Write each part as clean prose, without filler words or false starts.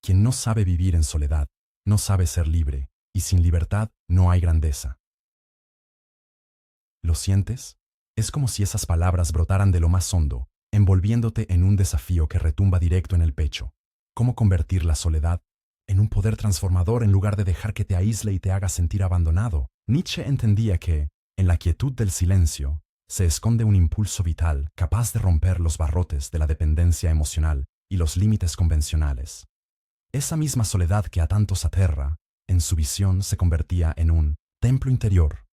Quien no sabe vivir en soledad, no sabe ser libre, y sin libertad no hay grandeza. ¿Lo sientes? Es como si esas palabras brotaran de lo más hondo, envolviéndote en un desafío que retumba directo en el pecho. ¿Cómo convertir la soledad en un poder transformador en lugar de dejar que te aísle y te haga sentir abandonado? Nietzsche entendía que, en la quietud del silencio, se esconde un impulso vital capaz de romper los barrotes de la dependencia emocional y los límites convencionales. Esa misma soledad que a tantos aterra, en su visión se convertía en un templo interior,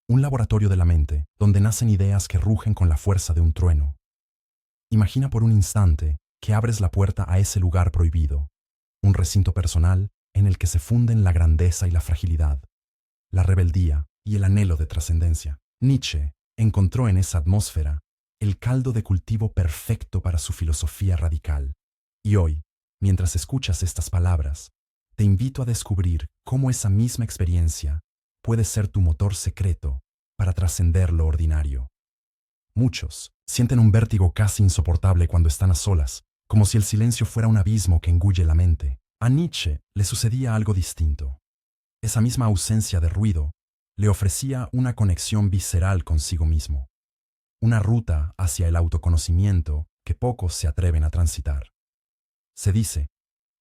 un laboratorio de la mente donde nacen ideas que rugen con la fuerza de un trueno. Imagina por un instante que abres la puerta a ese lugar prohibido, un recinto personal en el que se funden la grandeza y la fragilidad, la rebeldía y el anhelo de trascendencia. Nietzsche encontró en esa atmósfera el caldo de cultivo perfecto para su filosofía radical. Y hoy, mientras escuchas estas palabras, te invito a descubrir cómo esa misma experiencia puede ser tu motor secreto para trascender lo ordinario. Muchos sienten un vértigo casi insoportable cuando están a solas, como si el silencio fuera un abismo que engulle la mente. A Nietzsche le sucedía algo distinto. Esa misma ausencia de ruido le ofrecía una conexión visceral consigo mismo, una ruta hacia el autoconocimiento que pocos se atreven a transitar. Se dice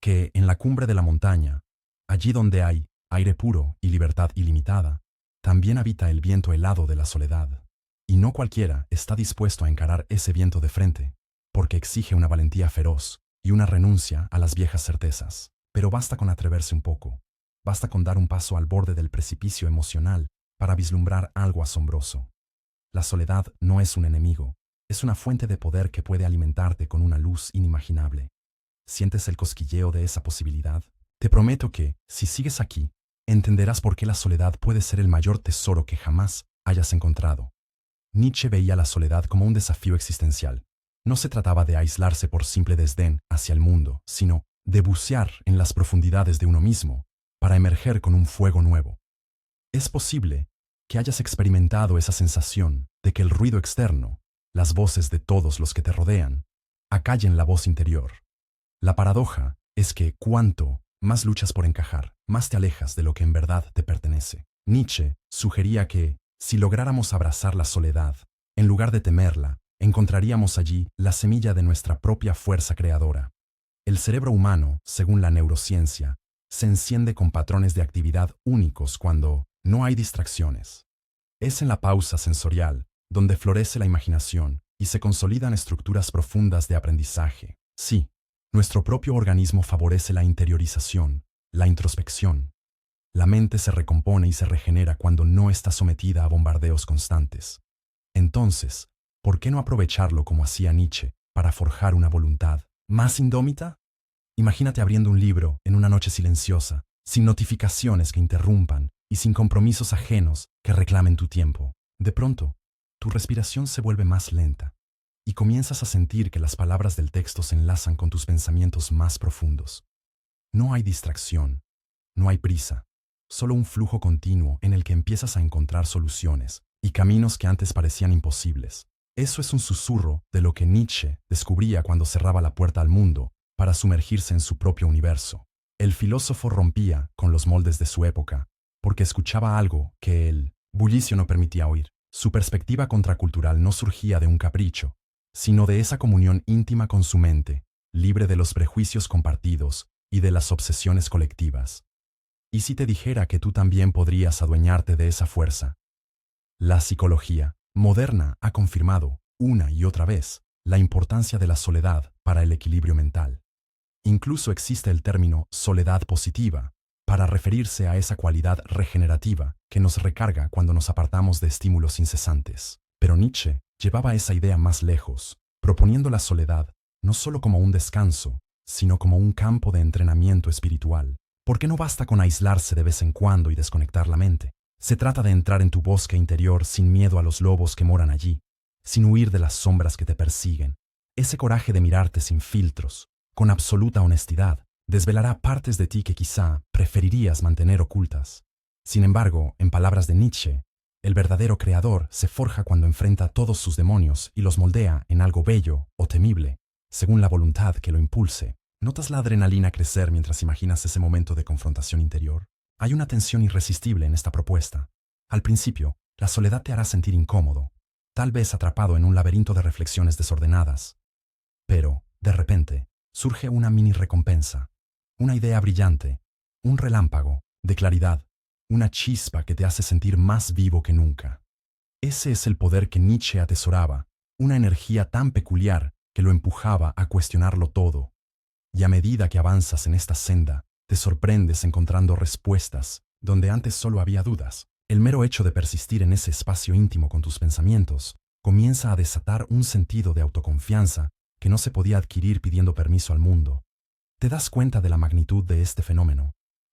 que en la cumbre de la montaña, allí donde hay aire puro y libertad ilimitada, también habita el viento helado de la soledad. Y no cualquiera está dispuesto a encarar ese viento de frente, porque exige una valentía feroz y una renuncia a las viejas certezas. Pero basta con atreverse un poco, basta con dar un paso al borde del precipicio emocional para vislumbrar algo asombroso. La soledad no es un enemigo, es una fuente de poder que puede alimentarte con una luz inimaginable. ¿Sientes el cosquilleo de esa posibilidad? Te prometo que, si sigues aquí, entenderás por qué la soledad puede ser el mayor tesoro que jamás hayas encontrado. Nietzsche veía la soledad como un desafío existencial. No se trataba de aislarse por simple desdén hacia el mundo, sino de bucear en las profundidades de uno mismo para emerger con un fuego nuevo. Es posible que hayas experimentado esa sensación de que el ruido externo, las voces de todos los que te rodean, acallen la voz interior. La paradoja es que cuanto más luchas por encajar, más te alejas de lo que en verdad te pertenece. Nietzsche sugería que, si lográramos abrazar la soledad, en lugar de temerla, encontraríamos allí la semilla de nuestra propia fuerza creadora. El cerebro humano, según la neurociencia, se enciende con patrones de actividad únicos cuando no hay distracciones. Es en la pausa sensorial donde florece la imaginación y se consolidan estructuras profundas de aprendizaje. Sí, nuestro propio organismo favorece la interiorización, la introspección. La mente se recompone y se regenera cuando no está sometida a bombardeos constantes. Entonces, ¿por qué no aprovecharlo como hacía Nietzsche para forjar una voluntad más indómita? Imagínate abriendo un libro en una noche silenciosa, sin notificaciones que interrumpan y sin compromisos ajenos que reclamen tu tiempo. De pronto, tu respiración se vuelve más lenta y comienzas a sentir que las palabras del texto se enlazan con tus pensamientos más profundos. No hay distracción, no hay prisa, solo un flujo continuo en el que empiezas a encontrar soluciones y caminos que antes parecían imposibles. Eso es un susurro de lo que Nietzsche descubría cuando cerraba la puerta al mundo para sumergirse en su propio universo. El filósofo rompía con los moldes de su época porque escuchaba algo que el bullicio no permitía oír. Su perspectiva contracultural no surgía de un capricho, sino de esa comunión íntima con su mente, libre de los prejuicios compartidos y de las obsesiones colectivas. ¿Y si te dijera que tú también podrías adueñarte de esa fuerza? La psicología moderna ha confirmado, una y otra vez, la importancia de la soledad para el equilibrio mental. Incluso existe el término soledad positiva, para referirse a esa cualidad regenerativa que nos recarga cuando nos apartamos de estímulos incesantes. Pero Nietzsche llevaba esa idea más lejos, proponiendo la soledad no solo como un descanso, sino como un campo de entrenamiento espiritual. Porque no basta con aislarse de vez en cuando y desconectar la mente. Se trata de entrar en tu bosque interior sin miedo a los lobos que moran allí, sin huir de las sombras que te persiguen. Ese coraje de mirarte sin filtros, con absoluta honestidad, desvelará partes de ti que quizá preferirías mantener ocultas. Sin embargo, en palabras de Nietzsche, el verdadero creador se forja cuando enfrenta todos sus demonios y los moldea en algo bello o temible, según la voluntad que lo impulse. ¿Notas la adrenalina crecer mientras imaginas ese momento de confrontación interior? Hay una tensión irresistible en esta propuesta. Al principio, la soledad te hará sentir incómodo, tal vez atrapado en un laberinto de reflexiones desordenadas. Pero, de repente, surge una mini recompensa, una idea brillante, un relámpago de claridad, una chispa que te hace sentir más vivo que nunca. Ese es el poder que Nietzsche atesoraba, una energía tan peculiar que lo empujaba a cuestionarlo todo. Y a medida que avanzas en esta senda, te sorprendes encontrando respuestas donde antes solo había dudas. El mero hecho de persistir en ese espacio íntimo con tus pensamientos comienza a desatar un sentido de autoconfianza que no se podía adquirir pidiendo permiso al mundo. Te das cuenta de la magnitud de este fenómeno.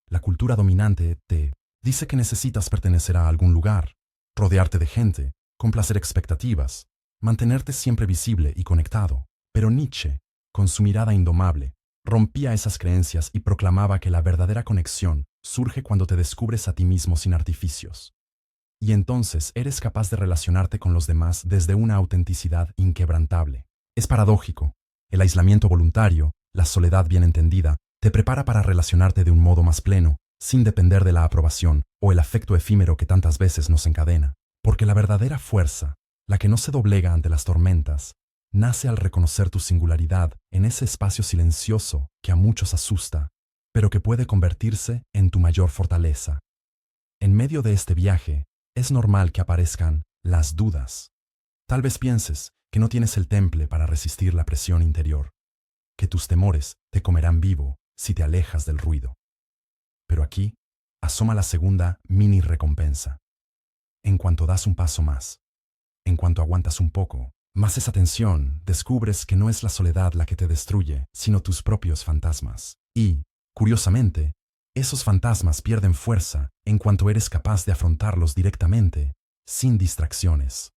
La cultura dominante te dice que necesitas pertenecer a algún lugar, rodearte de gente, complacer expectativas, mantenerte siempre visible y conectado. Pero Nietzsche, con su mirada indomable, rompía esas creencias y proclamaba que la verdadera conexión surge cuando te descubres a ti mismo sin artificios. Y entonces eres capaz de relacionarte con los demás desde una autenticidad inquebrantable. Es paradójico. El aislamiento voluntario, la soledad bien entendida, te prepara para relacionarte de un modo más pleno, sin depender de la aprobación o el afecto efímero que tantas veces nos encadena. Porque la verdadera fuerza, la que no se doblega ante las tormentas, nace al reconocer tu singularidad en ese espacio silencioso que a muchos asusta, pero que puede convertirse en tu mayor fortaleza. En medio de este viaje, es normal que aparezcan las dudas. Tal vez pienses que no tienes el temple para resistir la presión interior, que tus temores te comerán vivo si te alejas del ruido. Pero aquí asoma la segunda mini recompensa. En cuanto das un paso más, en cuanto aguantas un poco, más esa tensión, descubres que no es la soledad la que te destruye, sino tus propios fantasmas. Y, curiosamente, esos fantasmas pierden fuerza en cuanto eres capaz de afrontarlos directamente, sin distracciones.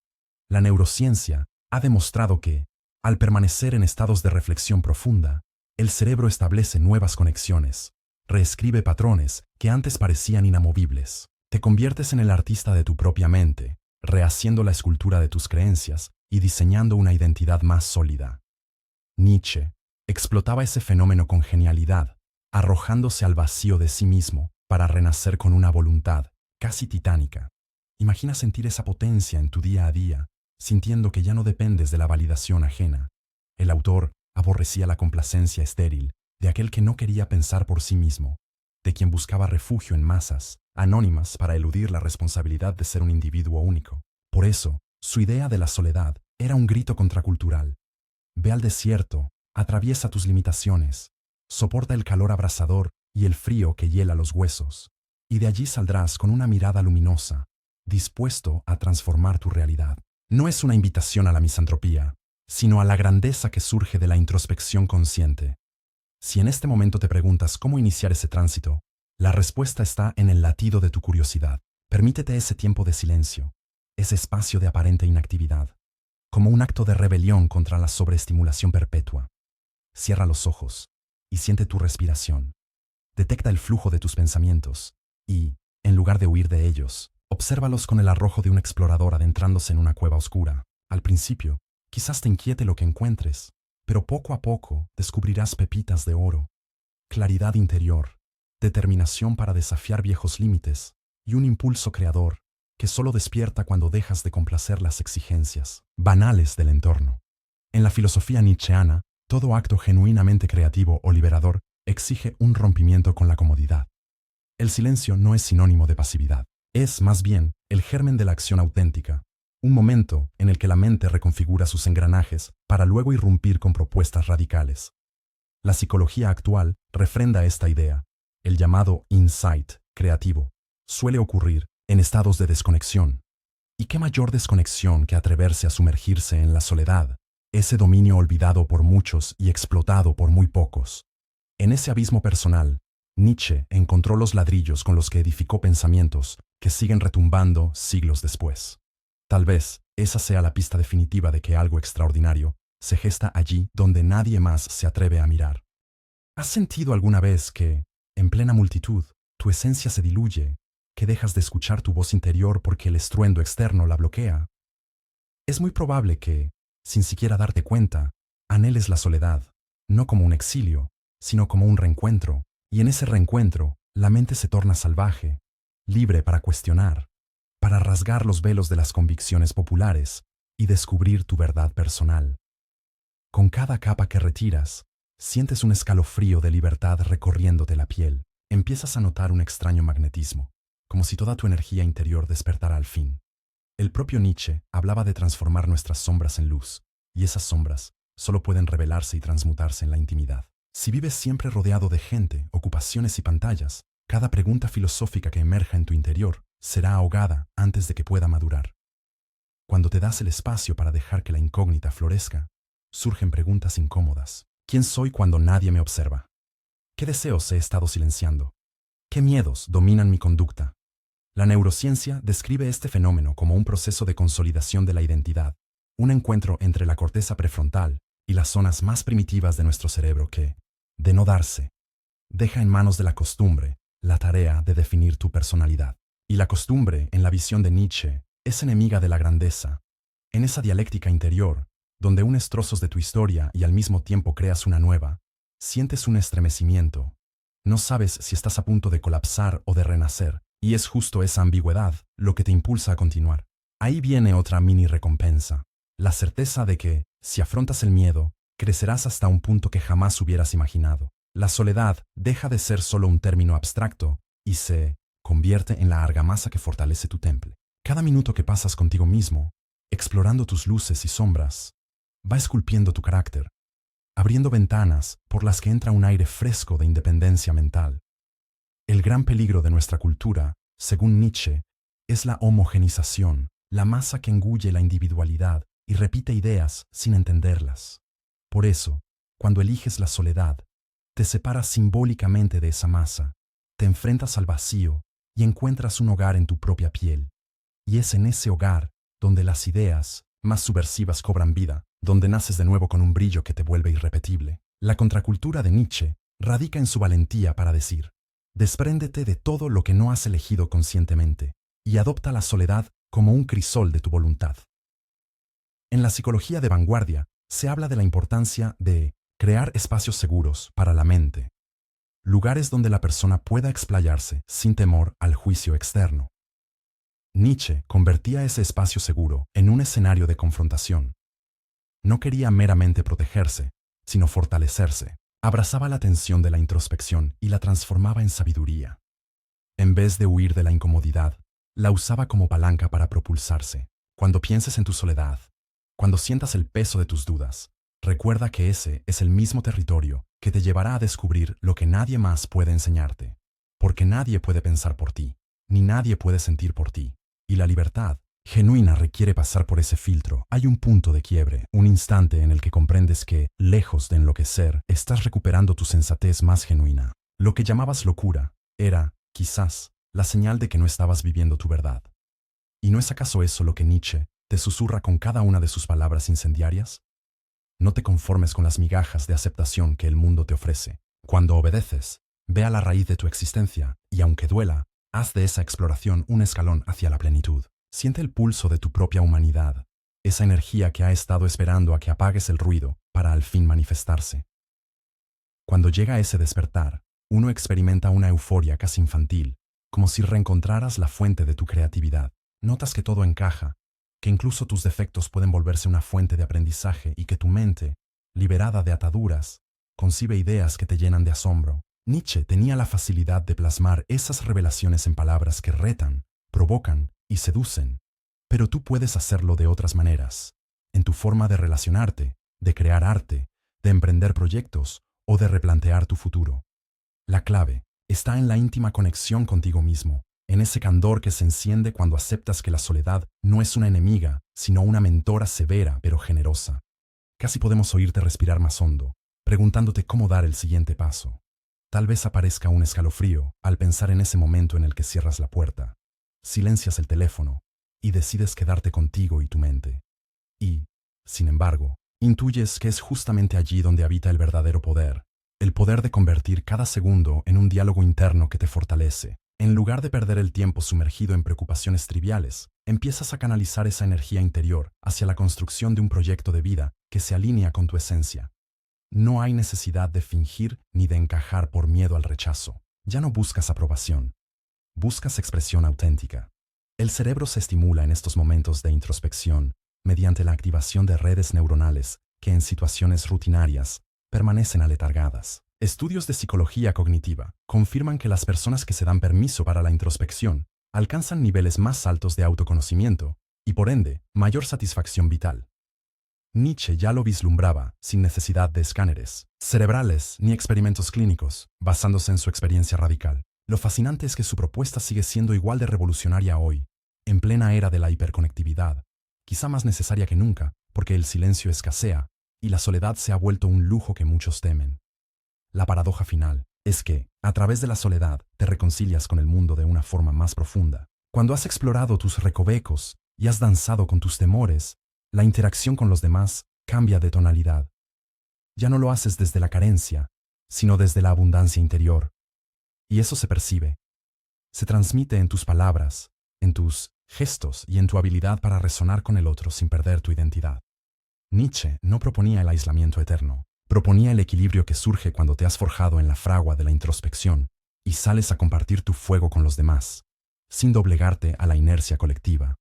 La neurociencia ha demostrado que, al permanecer en estados de reflexión profunda, el cerebro establece nuevas conexiones, reescribe patrones que antes parecían inamovibles. Te conviertes en el artista de tu propia mente, rehaciendo la escultura de tus creencias y diseñando una identidad más sólida. Nietzsche explotaba ese fenómeno con genialidad, arrojándose al vacío de sí mismo para renacer con una voluntad casi titánica. Imagina sentir esa potencia en tu día a día, sintiendo que ya no dependes de la validación ajena. El autor aborrecía la complacencia estéril de aquel que no quería pensar por sí mismo, de quien buscaba refugio en masas, anónimas para eludir la responsabilidad de ser un individuo único. Por eso, su idea de la soledad era un grito contracultural. Ve al desierto, atraviesa tus limitaciones, soporta el calor abrasador y el frío que hiela los huesos, y de allí saldrás con una mirada luminosa, dispuesto a transformar tu realidad. No es una invitación a la misantropía, sino a la grandeza que surge de la introspección consciente. Si en este momento te preguntas cómo iniciar ese tránsito, la respuesta está en el latido de tu curiosidad. Permítete ese tiempo de silencio, ese espacio de aparente inactividad, como un acto de rebelión contra la sobreestimulación perpetua. Cierra los ojos y siente tu respiración. Detecta el flujo de tus pensamientos y, en lugar de huir de ellos, obsérvalos con el arrojo de un explorador adentrándose en una cueva oscura. Al principio, quizás te inquiete lo que encuentres, pero poco a poco descubrirás pepitas de oro, claridad interior, determinación para desafiar viejos límites y un impulso creador que solo despierta cuando dejas de complacer las exigencias banales del entorno. En la filosofía nietzscheana, todo acto genuinamente creativo o liberador exige un rompimiento con la comodidad. El silencio no es sinónimo de pasividad, es más bien el germen de la acción auténtica, un momento en el que la mente reconfigura sus engranajes para luego irrumpir con propuestas radicales. La psicología actual refrenda esta idea. El llamado insight creativo suele ocurrir en estados de desconexión. ¿Y qué mayor desconexión que atreverse a sumergirse en la soledad, ese dominio olvidado por muchos y explotado por muy pocos? En ese abismo personal, Nietzsche encontró los ladrillos con los que edificó pensamientos que siguen retumbando siglos después. Tal vez esa sea la pista definitiva de que algo extraordinario se gesta allí donde nadie más se atreve a mirar. ¿Has sentido alguna vez que, en plena multitud, tu esencia se diluye, que dejas de escuchar tu voz interior porque el estruendo externo la bloquea? Es muy probable que, sin siquiera darte cuenta, anheles la soledad, no como un exilio, sino como un reencuentro, y en ese reencuentro, la mente se torna salvaje, libre para cuestionar, para rasgar los velos de las convicciones populares y descubrir tu verdad personal. Con cada capa que retiras, sientes un escalofrío de libertad recorriéndote la piel. Empiezas a notar un extraño magnetismo, como si toda tu energía interior despertara al fin. El propio Nietzsche hablaba de transformar nuestras sombras en luz, y esas sombras solo pueden revelarse y transmutarse en la intimidad. Si vives siempre rodeado de gente, ocupaciones y pantallas, cada pregunta filosófica que emerja en tu interior será ahogada antes de que pueda madurar. Cuando te das el espacio para dejar que la incógnita florezca, surgen preguntas incómodas. ¿Quién soy cuando nadie me observa? ¿Qué deseos he estado silenciando? ¿Qué miedos dominan mi conducta? La neurociencia describe este fenómeno como un proceso de consolidación de la identidad, un encuentro entre la corteza prefrontal y las zonas más primitivas de nuestro cerebro que, de no darse, deja en manos de la costumbre la tarea de definir tu personalidad. Y la costumbre, en la visión de Nietzsche, es enemiga de la grandeza. En esa dialéctica interior, donde unes trozos de tu historia y al mismo tiempo creas una nueva, sientes un estremecimiento. No sabes si estás a punto de colapsar o de renacer, y es justo esa ambigüedad lo que te impulsa a continuar. Ahí viene otra mini recompensa, la certeza de que, si afrontas el miedo, crecerás hasta un punto que jamás hubieras imaginado. La soledad deja de ser solo un término abstracto y se convierte en la argamasa que fortalece tu temple. Cada minuto que pasas contigo mismo, explorando tus luces y sombras, va esculpiendo tu carácter, abriendo ventanas por las que entra un aire fresco de independencia mental. El gran peligro de nuestra cultura, según Nietzsche, es la homogenización, la masa que engulle la individualidad y repite ideas sin entenderlas. Por eso, cuando eliges la soledad, te separas simbólicamente de esa masa, te enfrentas al vacío y encuentras un hogar en tu propia piel. Y es en ese hogar donde las ideas más subversivas cobran vida, donde naces de nuevo con un brillo que te vuelve irrepetible. La contracultura de Nietzsche radica en su valentía para decir: despréndete de todo lo que no has elegido conscientemente y adopta la soledad como un crisol de tu voluntad. En la psicología de vanguardia se habla de la importancia de crear espacios seguros para la mente, lugares donde la persona pueda explayarse sin temor al juicio externo. Nietzsche convertía ese espacio seguro en un escenario de confrontación. No quería meramente protegerse, sino fortalecerse. Abrazaba la tensión de la introspección y la transformaba en sabiduría. En vez de huir de la incomodidad, la usaba como palanca para propulsarse. Cuando pienses en tu soledad, cuando sientas el peso de tus dudas, recuerda que ese es el mismo territorio que te llevará a descubrir lo que nadie más puede enseñarte. Porque nadie puede pensar por ti, ni nadie puede sentir por ti. Y la libertad genuina requiere pasar por ese filtro. Hay un punto de quiebre, un instante en el que comprendes que, lejos de enloquecer, estás recuperando tu sensatez más genuina. Lo que llamabas locura era, quizás, la señal de que no estabas viviendo tu verdad. ¿Y no es acaso eso lo que Nietzsche te susurra con cada una de sus palabras incendiarias? No te conformes con las migajas de aceptación que el mundo te ofrece. Cuando obedeces, ve a la raíz de tu existencia y, aunque duela, haz de esa exploración un escalón hacia la plenitud. Siente el pulso de tu propia humanidad, esa energía que ha estado esperando a que apagues el ruido para al fin manifestarse. Cuando llega ese despertar, uno experimenta una euforia casi infantil, como si reencontraras la fuente de tu creatividad. Notas que todo encaja, que incluso tus defectos pueden volverse una fuente de aprendizaje y que tu mente, liberada de ataduras, concibe ideas que te llenan de asombro. Nietzsche tenía la facilidad de plasmar esas revelaciones en palabras que retan, provocan y seducen, pero tú puedes hacerlo de otras maneras, en tu forma de relacionarte, de crear arte, de emprender proyectos o de replantear tu futuro. La clave está en la íntima conexión contigo mismo, en ese candor que se enciende cuando aceptas que la soledad no es una enemiga, sino una mentora severa pero generosa. Casi podemos oírte respirar más hondo, preguntándote cómo dar el siguiente paso. Tal vez aparezca un escalofrío al pensar en ese momento en el que cierras la puerta, silencias el teléfono y decides quedarte contigo y tu mente. Y, sin embargo, intuyes que es justamente allí donde habita el verdadero poder, el poder de convertir cada segundo en un diálogo interno que te fortalece. En lugar de perder el tiempo sumergido en preocupaciones triviales, empiezas a canalizar esa energía interior hacia la construcción de un proyecto de vida que se alinea con tu esencia. No hay necesidad de fingir ni de encajar por miedo al rechazo. Ya no buscas aprobación. Buscas expresión auténtica. El cerebro se estimula en estos momentos de introspección mediante la activación de redes neuronales que en situaciones rutinarias permanecen aletargadas. Estudios de psicología cognitiva confirman que las personas que se dan permiso para la introspección alcanzan niveles más altos de autoconocimiento y, por ende, mayor satisfacción vital. Nietzsche ya lo vislumbraba sin necesidad de escáneres cerebrales ni experimentos clínicos, basándose en su experiencia radical. Lo fascinante es que su propuesta sigue siendo igual de revolucionaria hoy, en plena era de la hiperconectividad, quizá más necesaria que nunca, porque el silencio escasea y la soledad se ha vuelto un lujo que muchos temen. La paradoja final es que, a través de la soledad, te reconcilias con el mundo de una forma más profunda. Cuando has explorado tus recovecos y has danzado con tus temores, la interacción con los demás cambia de tonalidad. Ya no lo haces desde la carencia, sino desde la abundancia interior. Y eso se percibe. Se transmite en tus palabras, en tus gestos y en tu habilidad para resonar con el otro sin perder tu identidad. Nietzsche no proponía el aislamiento eterno, proponía el equilibrio que surge cuando te has forjado en la fragua de la introspección y sales a compartir tu fuego con los demás, sin doblegarte a la inercia colectiva.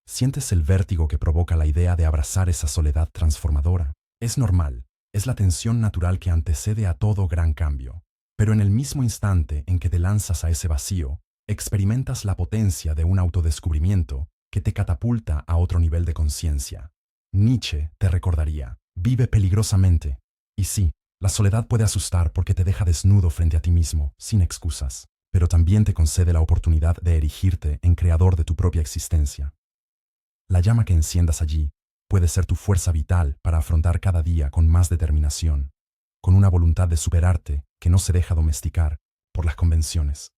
¿Sientes el vértigo que provoca la idea de abrazar esa soledad transformadora? Es normal, es la tensión natural que antecede a todo gran cambio. Pero en el mismo instante en que te lanzas a ese vacío, experimentas la potencia de un autodescubrimiento que te catapulta a otro nivel de conciencia. Nietzsche te recordaría, vive peligrosamente. Y sí, la soledad puede asustar porque te deja desnudo frente a ti mismo, sin excusas, pero también te concede la oportunidad de erigirte en creador de tu propia existencia. La llama que enciendas allí puede ser tu fuerza vital para afrontar cada día con más determinación, con una voluntad de superarte que no se deja domesticar por las convenciones.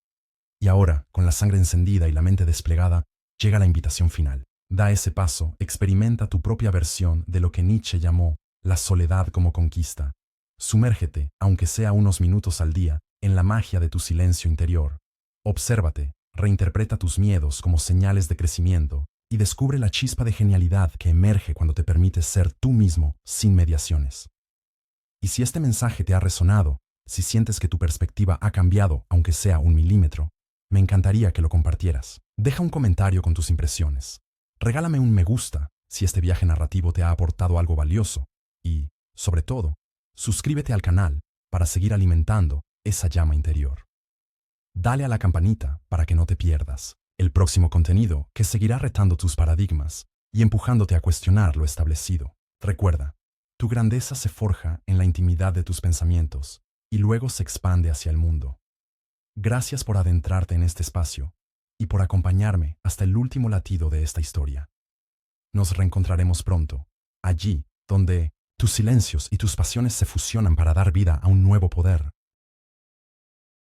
Y ahora, con la sangre encendida y la mente desplegada, llega la invitación final. Da ese paso, experimenta tu propia versión de lo que Nietzsche llamó la soledad como conquista. Sumérgete, aunque sea unos minutos al día, en la magia de tu silencio interior. Obsérvate, reinterpreta tus miedos como señales de crecimiento y descubre la chispa de genialidad que emerge cuando te permites ser tú mismo sin mediaciones. Y si este mensaje te ha resonado, si sientes que tu perspectiva ha cambiado, aunque sea 1 milímetro, me encantaría que lo compartieras. Deja un comentario con tus impresiones. Regálame un me gusta si este viaje narrativo te ha aportado algo valioso. Y, sobre todo, suscríbete al canal para seguir alimentando esa llama interior. Dale a la campanita para que no te pierdas el próximo contenido que seguirá retando tus paradigmas y empujándote a cuestionar lo establecido. Recuerda, tu grandeza se forja en la intimidad de tus pensamientos y luego se expande hacia el mundo. Gracias por adentrarte en este espacio y por acompañarme hasta el último latido de esta historia. Nos reencontraremos pronto, allí donde tus silencios y tus pasiones se fusionan para dar vida a un nuevo poder.